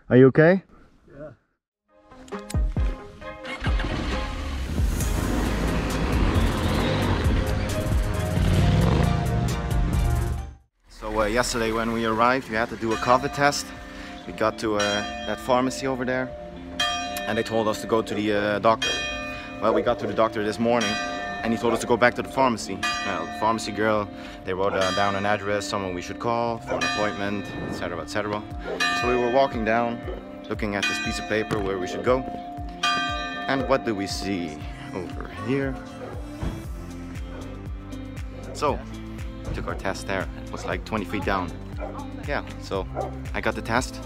Are you okay? Yeah. So yesterday when we arrived, we had to do a COVID test. We got to that pharmacy over there and they told us to go to the doctor. Well, we got to the doctor this morning and he told us to go back to the pharmacy. The pharmacy girl, they wrote down an address, someone we should call for an appointment, etc, etc. So we were walking down, looking at this piece of paper where we should go. And what do we see over here? So, we took our test there. It was like 20 feet down. Yeah, so I got the test,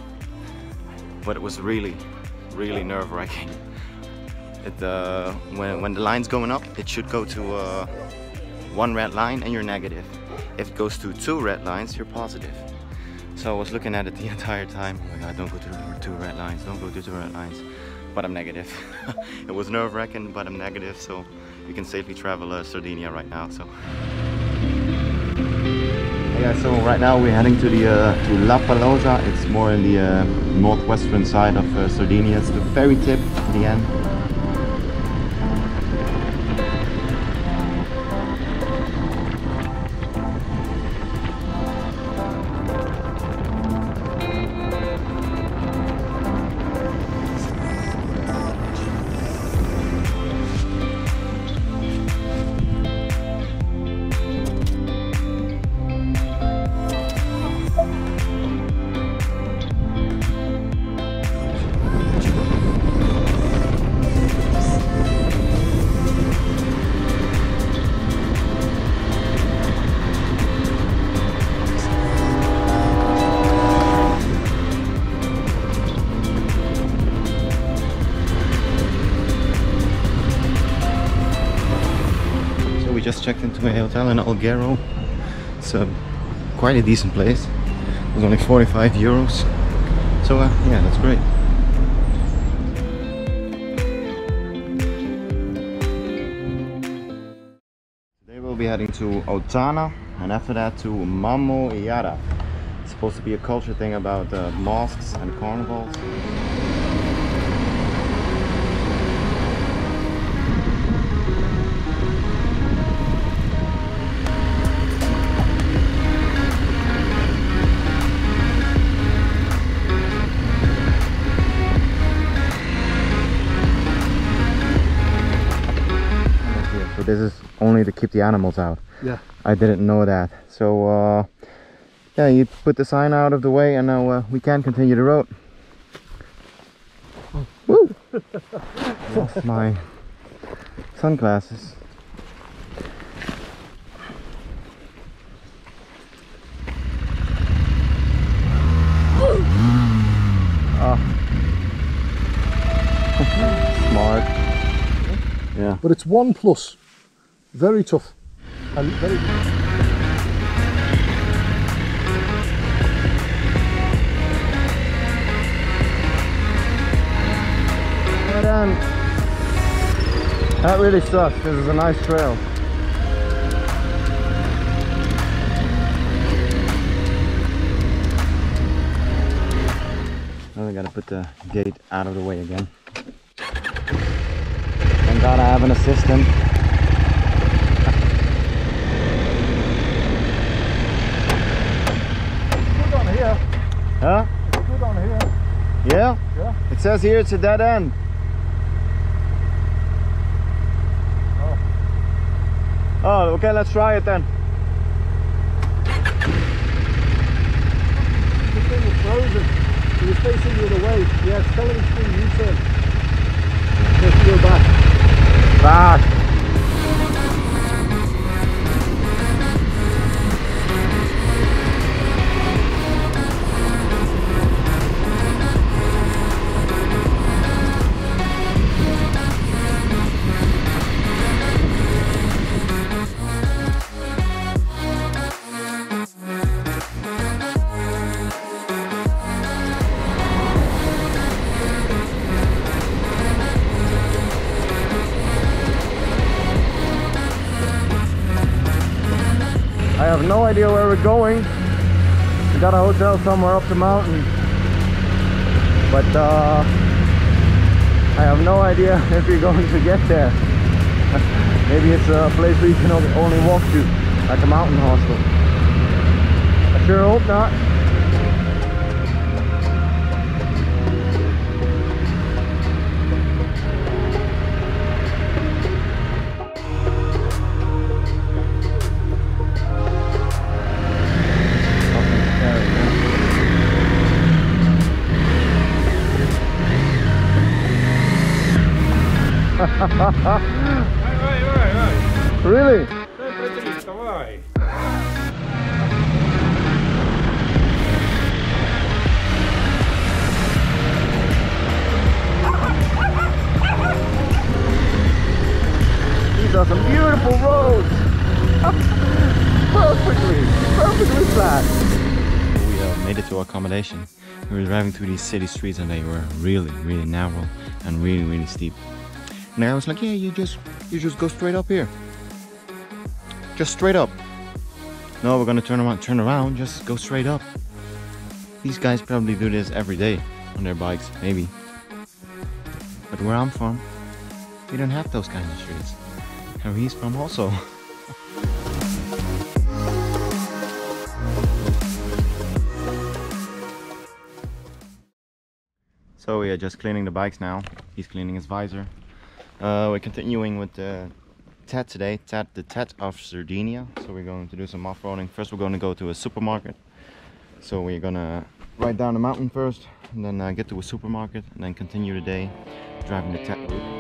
but it was really nerve-wracking. When the line's going up, it should go to one red line and you're negative. If it goes to 2 red lines, you're positive. So I was looking at it the entire time. Oh my God, don't go to 2 red lines, don't go to 2 red lines. But I'm negative. It was nerve-wracking, but I'm negative, so you can safely travel Sardinia right now. So. Yeah, so right now we're heading to to La Palosa. It's more in the northwestern side of Sardinia. It's the ferry tip at the end. We just checked into a hotel in Alghero. It's quite a decent place. It was only 45 euros. So yeah, that's great. Today we'll be heading to Otana and after that to Mammo Iara. It's supposed to be a culture thing about mosques and carnivals. This is only to keep the animals out. Yeah. I didn't know that. So yeah, you put the sign out of the way and now we can continue the road. Oh. Woo! Lost my sunglasses. Smart. Yeah. But it's 1+. Very tough. And very that really sucks. This is a nice trail. Now we gotta put the gate out of the way again. Thank God I have an assistant. good on here. Huh? It's good on here. Yeah? Yeah. It says here it's a dead end. Oh, okay, let's try it then. The thing was frozen. It was facing the other way. Yeah, it's telling me to do U-turn. Let's go back. Back. I have no idea where we're going. We got a hotel somewhere up the mountain. but I have no idea if you're going to get there. Maybe it's a place where you can only walk to, like a mountain hostel. I sure hope not. Really? These are some beautiful roads. perfectly flat. We made it to our accommodation. We were driving through these city streets and they were really narrow and really steep. And I was like, yeah, you just go straight up here. Just straight up. No, we're gonna turn around, just go straight up. These guys probably do this every day on their bikes, maybe. But where I'm from, we don't have those kinds of streets. And where he's from also. So we are just cleaning the bikes now. He's cleaning his visor. We're continuing with the TET today, the TET of Sardinia. So we're going to do some off-roading. First we're going to go to a supermarket. So we're gonna ride down the mountain first, and then get to a supermarket, and then continue the day driving the TET route.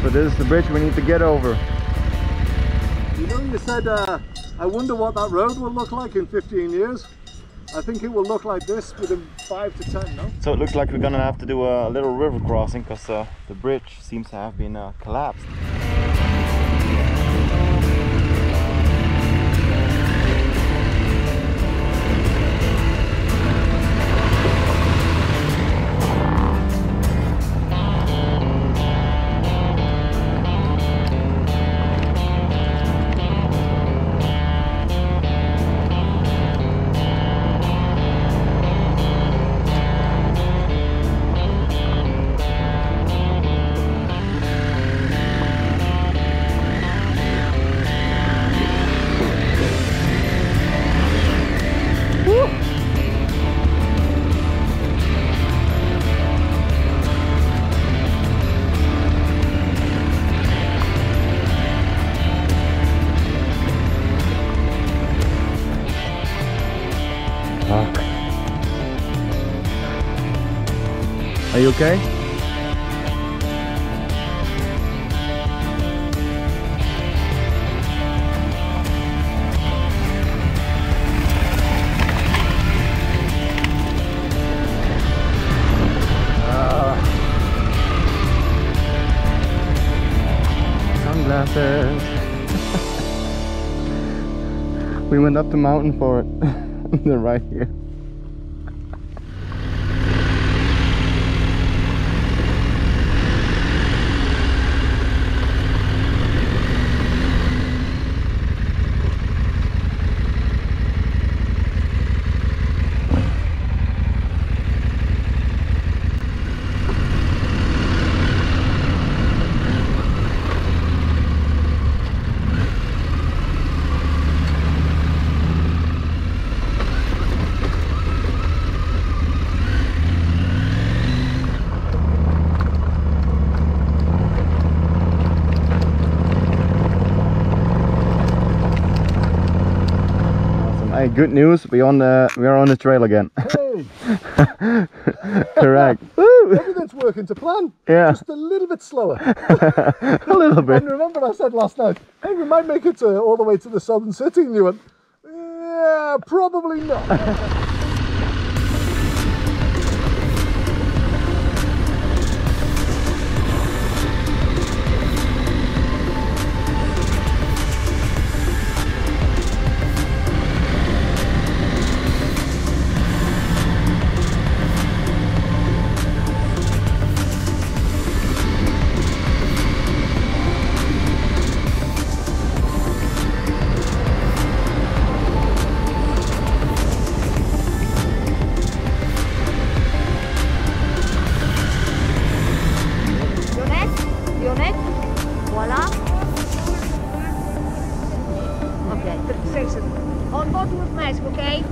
So this is the bridge we need to get over. You know, you said, I wonder what that road will look like in 15 years. I think it will look like this within 5 to 10, no? So it looks like we're gonna have to do a little river crossing, because the bridge seems to have been collapsed. Are you okay? Sunglasses. We went up the mountain for it. They're right here. Hey, good news. We are on the trail again. Hey! Correct. Woo! Everything's working to plan. Yeah. Just a little bit slower. A little bit. And remember I said last night, hey, we might make it all the way to the southern city, and you went, yeah, probably not.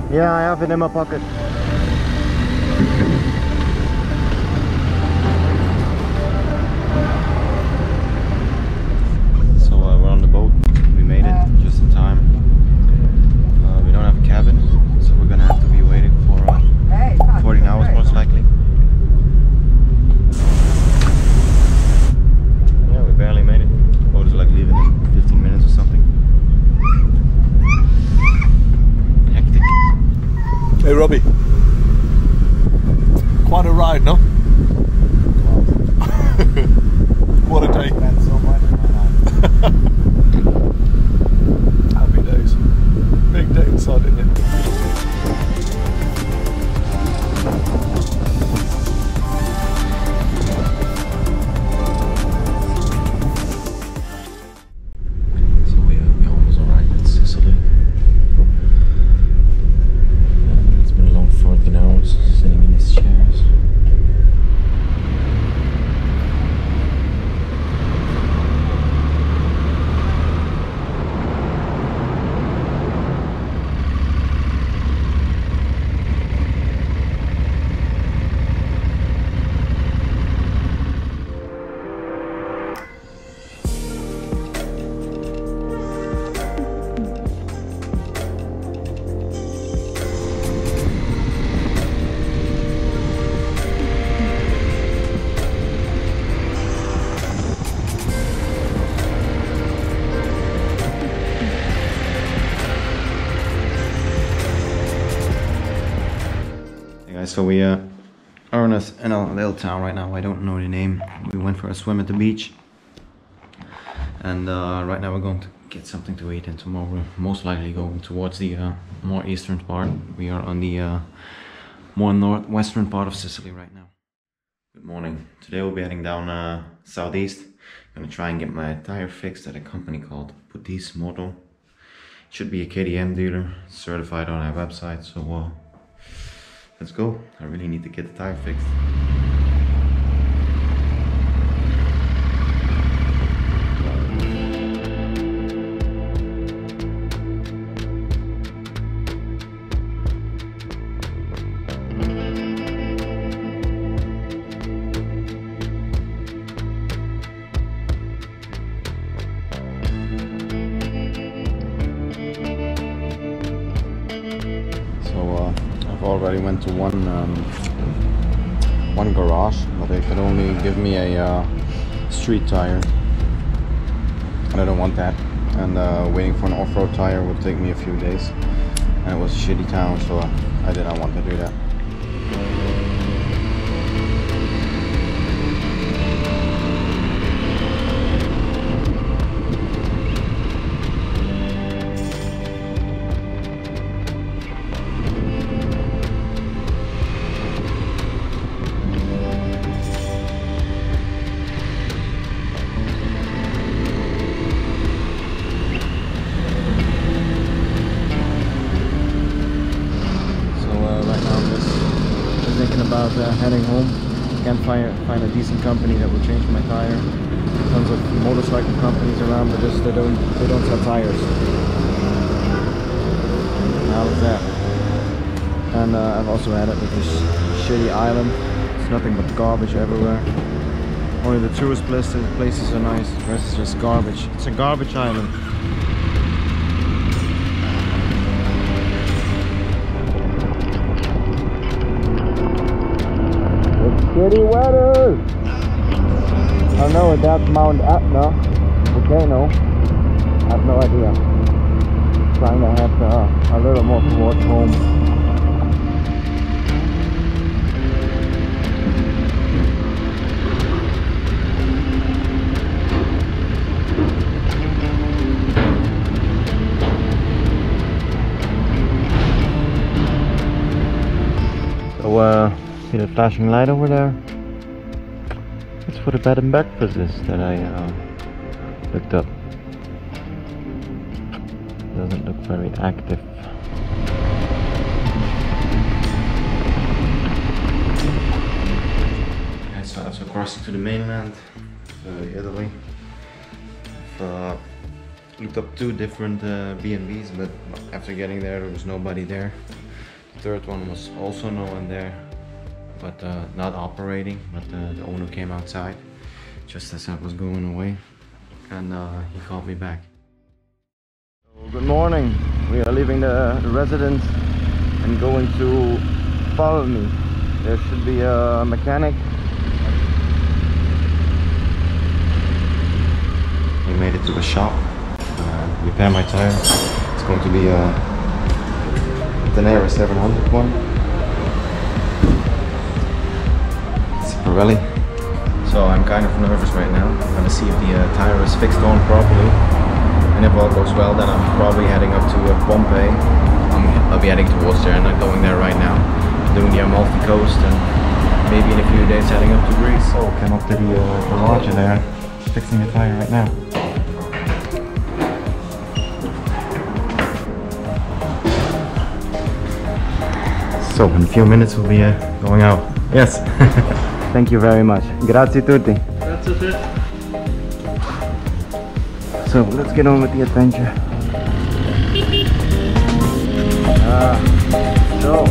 Yeah, I have it in my pocket. So we're on the boat. We made it just in time. We don't have a cabin, so we're gonna have to be waiting for 14 hours most likely. Yeah, we barely made it. The boat is like leaving in 15 minutes or something. Hey Robbie, quite a ride, no? What a day. So much happy days. Big day in Sardinia. So we're almost alright at Sicily. 14 hours sitting in these chairs. So we are in a little town right now. I don't know the name. We went for a swim at the beach, and right now we're going to get something to eat, and tomorrow we're most likely going towards the more eastern part. We are on the more northwestern part of Sicily right now. Good morning. Today we'll be heading down southeast. I'm gonna try and get my tire fixed at a company called Mosko. It should be a KTM dealer, certified on our website, so let's go. I really need to get the tire fixed. Already went to one garage, but they could only give me a street tire, and I don't want that. And waiting for an off-road tire would take me a few days, and it was a shitty town, so I did not want to do that. Heading home. Can't find a decent company that will change my tire. Tons of motorcycle companies around, but just they don't sell tires. How is that? And I've also had it with this shitty island. It's nothing but garbage everywhere. Only the tourist places are nice. The rest is just garbage. It's a garbage island. Shitty weather! I don't know if that's Mount Etna volcano. I have no idea. Trying to head a little more towards home. So see the flashing light over there? That's where the bed and breakfast is that I looked up. Doesn't look very active. Okay, so crossing to the mainland, Italy. Looked up 2 different B&Bs, but after getting there was nobody there. The third one was also no one there, but not operating, but the owner came outside just as I was going away, and he called me back. So, good morning. We are leaving the residence and going to follow me. There should be a mechanic. We made it to the shop, repair my tire. It's going to be a Tenere 700 one. It's a Pirelli. So I'm kind of nervous right now. I'm gonna see if the tire is fixed on properly. And if all goes well, then I'm probably heading up to Pompeii. I'll be heading towards there, and I'm going there right now. Doing the Amalfi Coast, and maybe in a few days heading up to Greece. So came up to the lodge there, fixing the tire right now. So in a few minutes we'll be going out. Yes. Thank you very much. Grazie tutti. That's it. So let's get on with the adventure. So